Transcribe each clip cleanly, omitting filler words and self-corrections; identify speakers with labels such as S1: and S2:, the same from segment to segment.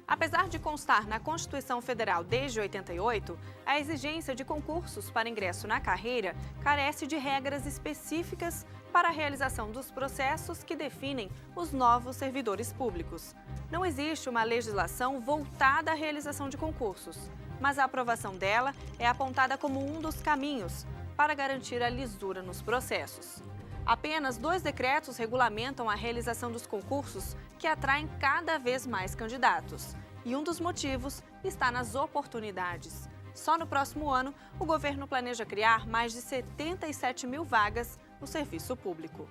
S1: Apesar de constar na Constituição Federal desde 88, a exigência de concursos para ingresso na carreira carece de regras específicas para a realização dos processos que definem os novos servidores públicos. Não existe uma legislação voltada à realização de concursos, mas a aprovação dela é apontada como um dos caminhos para garantir a lisura nos processos. Apenas 2 decretos regulamentam a realização dos concursos que atraem cada vez mais candidatos. E um dos motivos está nas oportunidades. Só no próximo ano, o governo planeja criar mais de 77 mil vagas no serviço público.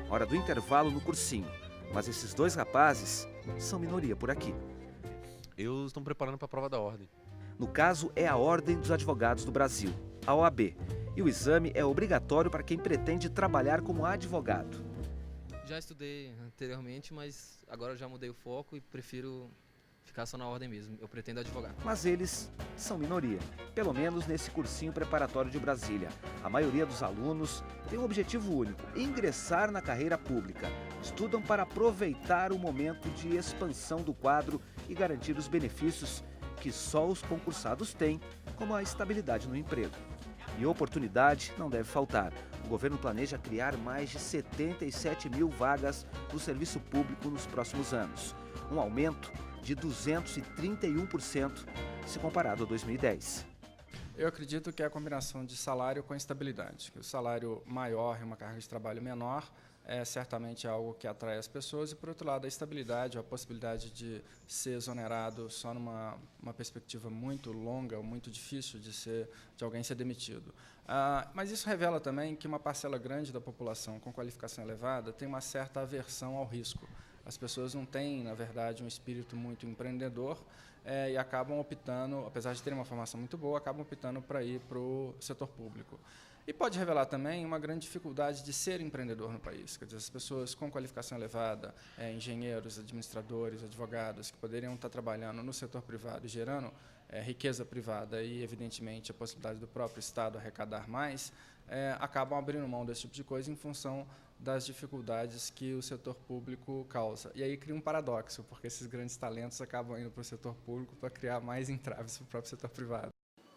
S2: Hora do intervalo no cursinho. Mas esses 2 rapazes são minoria por aqui.
S3: Eu estou me preparando para a prova da ordem.
S2: No caso, é a Ordem dos Advogados do Brasil, a OAB. E o exame é obrigatório para quem pretende trabalhar como advogado.
S4: Já estudei anteriormente, mas agora eu já mudei o foco e prefiro ficar só na ordem mesmo. Eu pretendo advogar.
S2: Mas eles são minoria, pelo menos nesse cursinho preparatório de Brasília. A maioria dos alunos tem um objetivo único: ingressar na carreira pública. Estudam para aproveitar o momento de expansão do quadro e garantir os benefícios que só os concursados têm, como a estabilidade no emprego. E oportunidade não deve faltar. O governo planeja criar mais de 77 mil vagas no serviço público nos próximos anos. Um aumento de 231% se comparado a 2010.
S5: Eu acredito que é a combinação de salário com estabilidade. O salário maior e uma carga de trabalho menor é certamente algo que atrai as pessoas e, por outro lado, a estabilidade, a possibilidade de ser exonerado só numa perspectiva muito longa, ou muito difícil de alguém ser demitido. Mas isso revela também que uma parcela grande da população com qualificação elevada tem uma certa aversão ao risco. As pessoas não têm, na verdade, um espírito muito empreendedor e acabam optando, apesar de terem uma formação muito boa, acabam optando para ir para o setor público. E pode revelar também uma grande dificuldade de ser empreendedor no país. Quer dizer, as pessoas com qualificação elevada, engenheiros, administradores, advogados, que poderiam estar trabalhando no setor privado e gerando riqueza privada e, evidentemente, a possibilidade do próprio Estado arrecadar mais, acabam abrindo mão desse tipo de coisa em função das dificuldades que o setor público causa. E aí cria um paradoxo, porque esses grandes talentos acabam indo para o setor público para criar mais entraves para o próprio setor privado.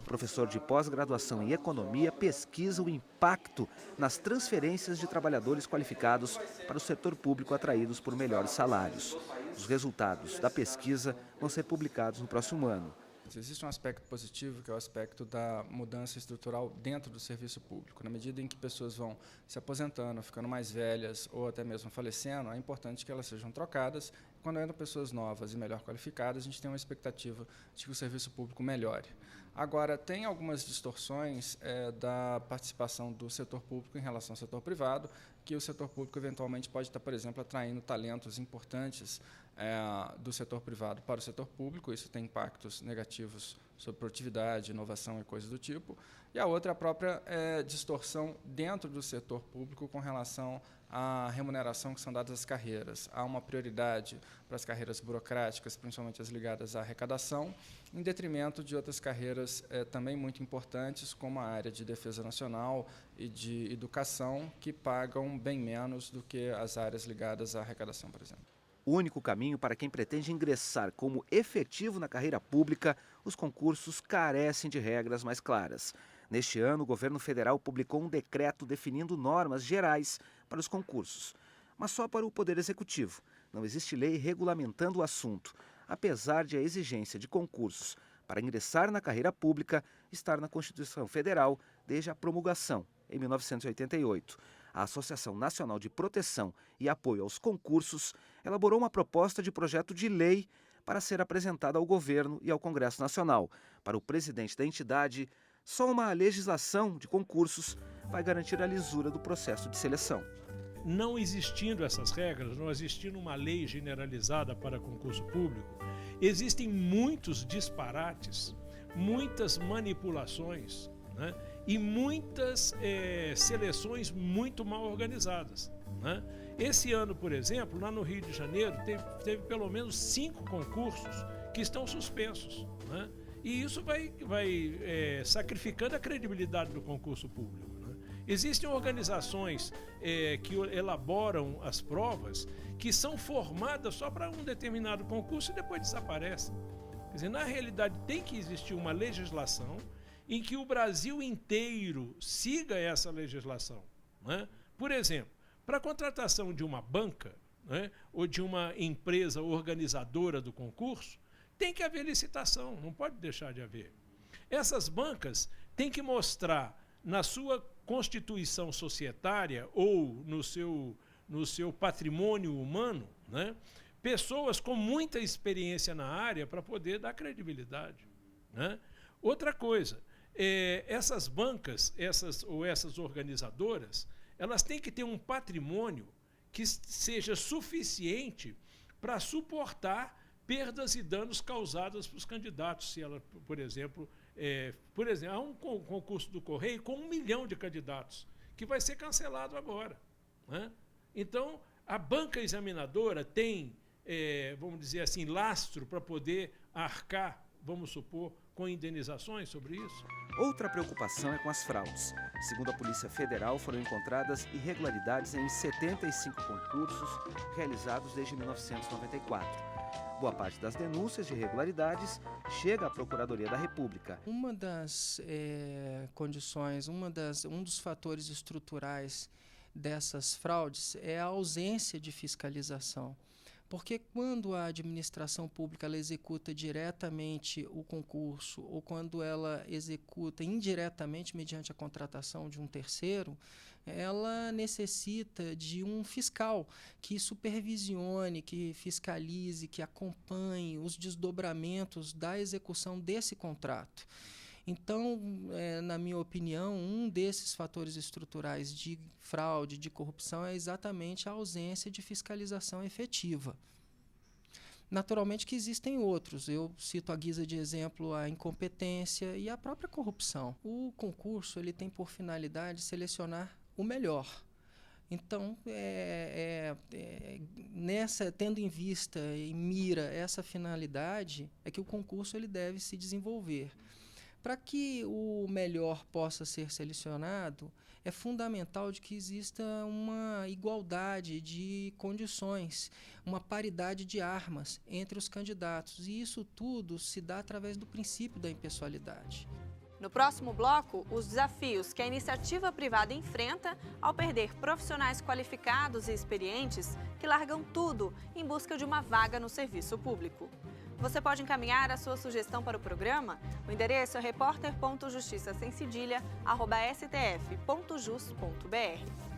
S2: Professor de pós-graduação em economia pesquisa o impacto nas transferências de trabalhadores qualificados para o setor público atraídos por melhores salários. Os resultados da pesquisa vão ser publicados no próximo ano.
S5: Existe um aspecto positivo, que é o aspecto da mudança estrutural dentro do serviço público. Na medida em que pessoas vão se aposentando, ficando mais velhas ou até mesmo falecendo, é importante que elas sejam trocadas. Quando entram pessoas novas e melhor qualificadas, a gente tem uma expectativa de que o serviço público melhore. Agora, tem algumas distorções da participação do setor público em relação ao setor privado, que o setor público eventualmente pode estar, por exemplo, atraindo talentos importantes do setor privado para o setor público. Isso tem impactos negativos sobre produtividade, inovação e coisas do tipo. E a outra é a própria distorção dentro do setor público com relação à remuneração que são dadas às carreiras. Há uma prioridade para as carreiras burocráticas, principalmente as ligadas à arrecadação, em detrimento de outras carreiras também muito importantes, como a área de defesa nacional e de educação, que pagam bem menos do que as áreas ligadas à arrecadação, por exemplo.
S2: O único caminho para quem pretende ingressar como efetivo na carreira pública, os concursos carecem de regras mais claras. Neste ano, o governo federal publicou um decreto definindo normas gerais para os concursos, mas só para o Poder Executivo. Não existe lei regulamentando o assunto, apesar de a exigência de concursos para ingressar na carreira pública estar na Constituição Federal desde a promulgação, em 1988. A Associação Nacional de Proteção e Apoio aos Concursos elaborou uma proposta de projeto de lei para ser apresentada ao governo e ao Congresso Nacional. Para o presidente da entidade, só uma legislação de concursos vai garantir a lisura do processo de seleção.
S6: Não existindo essas regras, não existindo uma lei generalizada para concurso público, existem muitos disparates, muitas manipulações, né? E muitas seleções muito mal organizadas, né? Esse ano, por exemplo, lá no Rio de Janeiro, teve pelo menos 5 concursos que estão suspensos, né? E isso vai sacrificando a credibilidade do concurso público, né? Existem organizações que elaboram as provas que são formadas só para um determinado concurso e depois desaparecem. Quer dizer, na realidade tem que existir uma legislação em que o Brasil inteiro siga essa legislação, né? Por exemplo, para a contratação de uma banca, né, ou de uma empresa organizadora do concurso, tem que haver licitação, não pode deixar de haver. Essas bancas têm que mostrar na sua constituição societária ou no seu patrimônio humano, né, pessoas com muita experiência na área para poder dar credibilidade, né? Outra coisa, essas bancas, essas organizadoras, elas têm que ter um patrimônio que seja suficiente para suportar perdas e danos causados para os candidatos. Se ela, por exemplo, há um concurso do Correio com 1 milhão de candidatos, que vai ser cancelado agora, né? Então, a banca examinadora tem, vamos dizer assim, lastro para poder arcar, vamos supor, com indenizações sobre isso?
S2: Outra preocupação é com as fraudes. Segundo a Polícia Federal, foram encontradas irregularidades em 75 concursos realizados desde 1994. Boa parte das denúncias de irregularidades chega à Procuradoria da República.
S7: Uma das condições, um dos fatores estruturais dessas fraudes é a ausência de fiscalização. Porque quando a administração pública ela executa diretamente o concurso ou quando ela executa indiretamente mediante a contratação de um terceiro, ela necessita de um fiscal que supervisione, que fiscalize, que acompanhe os desdobramentos da execução desse contrato. Então, na minha opinião, um desses fatores estruturais de fraude, de corrupção, é exatamente a ausência de fiscalização efetiva. Naturalmente que existem outros. Eu cito à guisa de exemplo a incompetência e a própria corrupção. O concurso ele tem por finalidade selecionar o melhor. Então, tendo em vista e mira essa finalidade, é que o concurso ele deve se desenvolver. Para que o melhor possa ser selecionado, é fundamental de que exista uma igualdade de condições, uma paridade de armas entre os candidatos. E isso tudo se dá através do princípio da impessoalidade.
S1: No próximo bloco, os desafios que a iniciativa privada enfrenta ao perder profissionais qualificados e experientes que largam tudo em busca de uma vaga no serviço público. Você pode encaminhar a sua sugestão para o programa? O endereço é repórter.justiçasemcedilha@stf.jus.br.